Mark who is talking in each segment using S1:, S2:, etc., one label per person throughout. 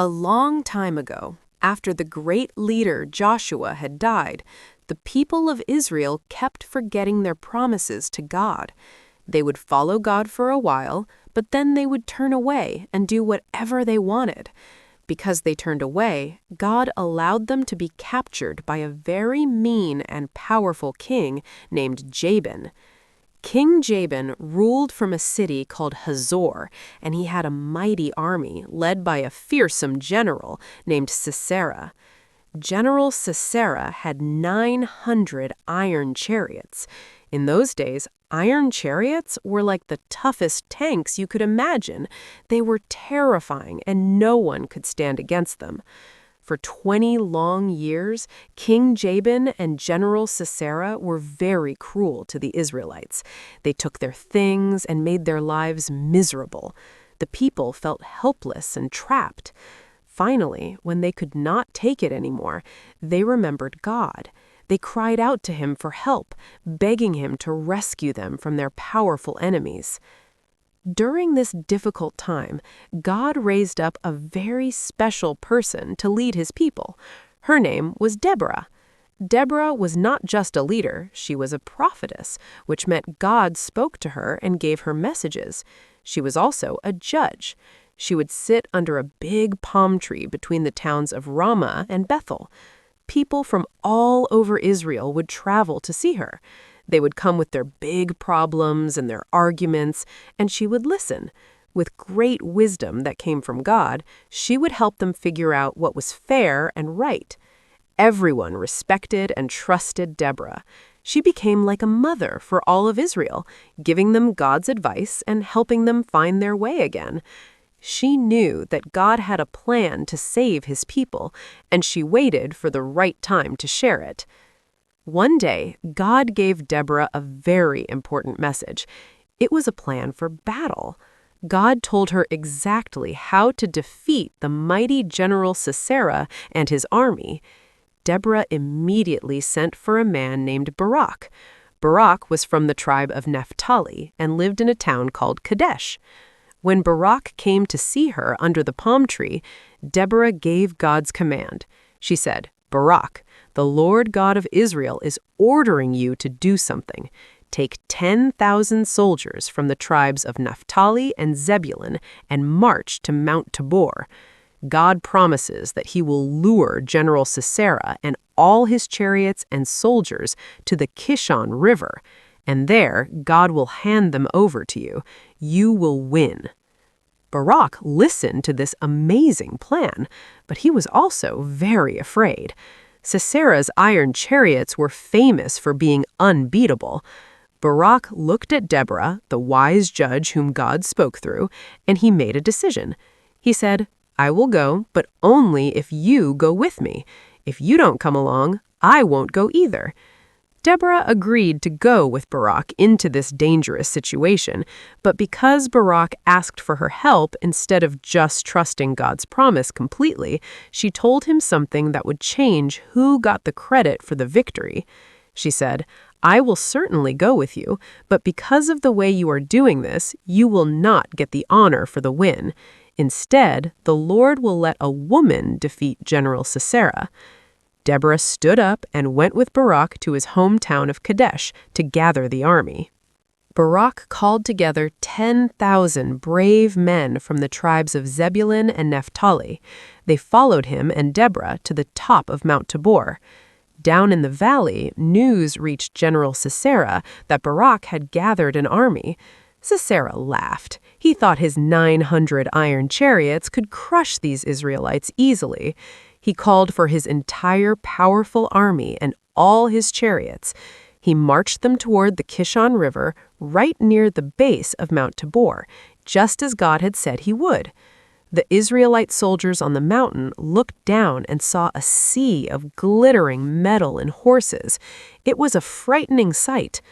S1: A long time ago, after the great leader Joshua had died, the people of Israel kept forgetting their promises to God. They would follow God for a while, but then they would turn away and do whatever they wanted. Because they turned away, God allowed them to be captured by a very mean and powerful king named Jabin. King Jabin ruled from a city called Hazor, and he had a mighty army led by a fearsome general named Sisera. General Sisera had 900 iron chariots. In those days, iron chariots were like the toughest tanks you could imagine. They were terrifying, and no one could stand against them. For 20 long years, King Jabin and General Sisera were very cruel to the Israelites. They took their things and made their lives miserable. The people felt helpless and trapped. Finally, when they could not take it anymore, they remembered God. They cried out to him for help, begging him to rescue them from their powerful enemies. During this difficult time, God raised up a very special person to lead his people. Her name was Deborah. Deborah was not just a leader, she was a prophetess, which meant God spoke to her and gave her messages. She was also a judge. She would sit under a big palm tree between the towns of Ramah and Bethel. People from all over Israel would travel to see her. They would come with their big problems and their arguments, and she would listen. With great wisdom that came from God, she would help them figure out what was fair and right. Everyone respected and trusted Deborah. She became like a mother for all of Israel, giving them God's advice and helping them find their way again. She knew that God had a plan to save his people, and she waited for the right time to share it. One day, God gave Deborah a very important message. It was a plan for battle. God told her exactly how to defeat the mighty General Sisera and his army. Deborah immediately sent for a man named Barak. Barak was from the tribe of Naphtali and lived in a town called Kadesh. When Barak came to see her under the palm tree, Deborah gave God's command. She said, "Barak, the Lord God of Israel is ordering you to do something. Take 10,000 soldiers from the tribes of Naphtali and Zebulun and march to Mount Tabor. God promises that he will lure General Sisera and all his chariots and soldiers to the Kishon River, and there God will hand them over to you. You will win." Barak listened to this amazing plan, but he was also very afraid. Sisera's iron chariots were famous for being unbeatable. Barak looked at Deborah, the wise judge whom God spoke through, and he made a decision. He said, "I will go, but only if you go with me. If you don't come along, I won't go either." Deborah agreed to go with Barak into this dangerous situation, but because Barak asked for her help instead of just trusting God's promise completely, she told him something that would change who got the credit for the victory. She said, "I will certainly go with you, but because of the way you are doing this, you will not get the honor for the win. Instead, the Lord will let a woman defeat General Sisera." Deborah stood up and went with Barak to his hometown of Kadesh to gather the army. Barak called together 10,000 brave men from the tribes of Zebulun and Naphtali. They followed him and Deborah to the top of Mount Tabor. Down in the valley, news reached General Sisera that Barak had gathered an army. Sisera laughed. He thought his 900 iron chariots could crush these Israelites easily. He called for his entire powerful army and all his chariots. He marched them toward the Kishon River, right near the base of Mount Tabor, just as God had said he would. The Israelite soldiers on the mountain looked down and saw a sea of glittering metal and horses. It was a frightening sight.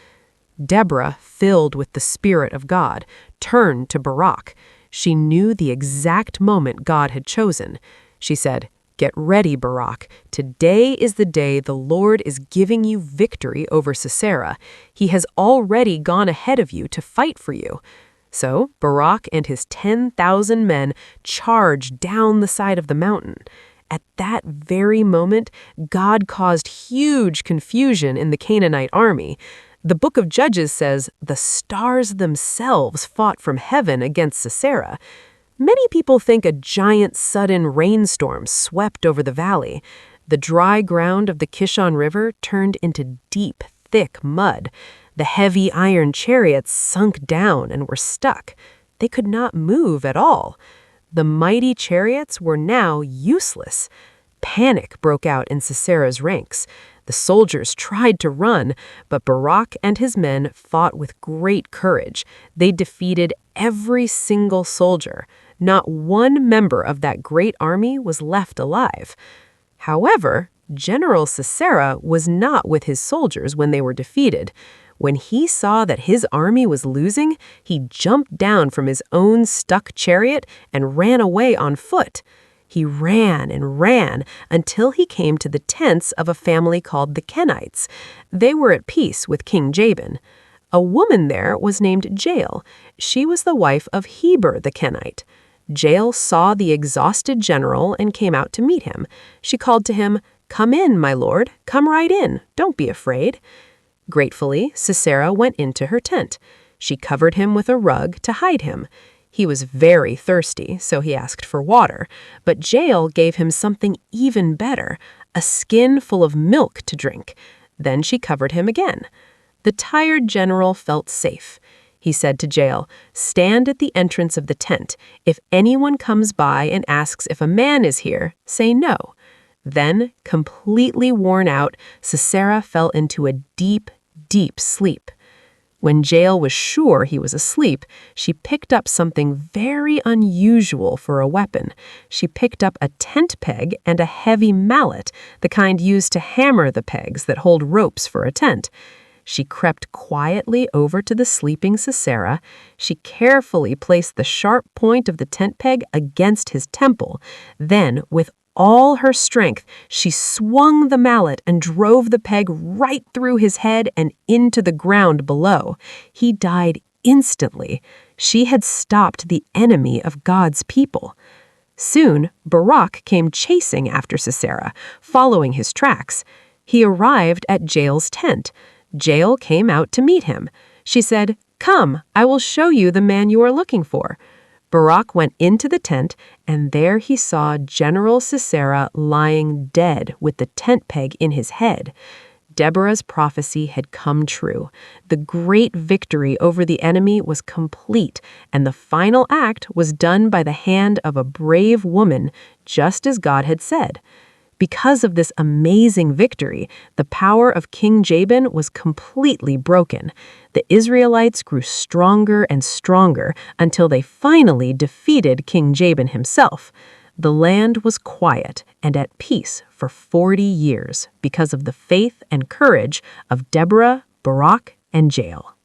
S1: Deborah, filled with the Spirit of God, turned to Barak. She knew the exact moment God had chosen. She said, "Get ready, Barak. Today is the day the Lord is giving you victory over Sisera. He has already gone ahead of you to fight for you." So Barak and his 10,000 men charged down the side of the mountain. At that very moment, God caused huge confusion in the Canaanite army. The book of Judges says the stars themselves fought from heaven against Sisera. Many people think a giant sudden rainstorm swept over the valley. The dry ground of the Kishon River turned into deep, thick mud. The heavy iron chariots sunk down and were stuck. They could not move at all. The mighty chariots were now useless. Panic broke out in Sisera's ranks. The soldiers tried to run, but Barak and his men fought with great courage. They defeated every single soldier. Not one member of that great army was left alive. However, General Sisera was not with his soldiers when they were defeated. When he saw that his army was losing, he jumped down from his own stuck chariot and ran away on foot. He ran and ran until he came to the tents of a family called the Canaanites. They were at peace with King Jabin. A woman there was named Jael. She was the wife of Heber the Canaanite. Jael saw the exhausted general and came out to meet him. She called to him, "Come in, my lord. Come right in. Don't be afraid." Gratefully, Sisera went into her tent. She covered him with a rug to hide him. He was very thirsty, so he asked for water, but Jael gave him something even better, a skin full of milk to drink. Then she covered him again. The tired general felt safe. He said to Jael, "Stand at the entrance of the tent. If anyone comes by and asks if a man is here, say no." Then, completely worn out, Sisera fell into a deep, deep sleep. When Jael was sure he was asleep, she picked up something very unusual for a weapon. She picked up a tent peg and a heavy mallet, the kind used to hammer the pegs that hold ropes for a tent. She crept quietly over to the sleeping Sisera. She carefully placed the sharp point of the tent peg against his temple. Then, with all her strength, she swung the mallet and drove the peg right through his head and into the ground below. He died instantly. She had stopped the enemy of God's people. Soon, Barak came chasing after Sisera, following his tracks. He arrived at Jael's tent. Jael came out to meet him. She said, "Come, I will show you the man you are looking for." Barak went into the tent, and there he saw General Sisera lying dead with the tent peg in his head. Deborah's prophecy had come true. The great victory over the enemy was complete, and the final act was done by the hand of a brave woman, just as God had said. Because of this amazing victory, the power of King Jabin was completely broken. The Israelites grew stronger and stronger until they finally defeated King Jabin himself. The land was quiet and at peace for 40 years because of the faith and courage of Deborah, Barak, and Jael.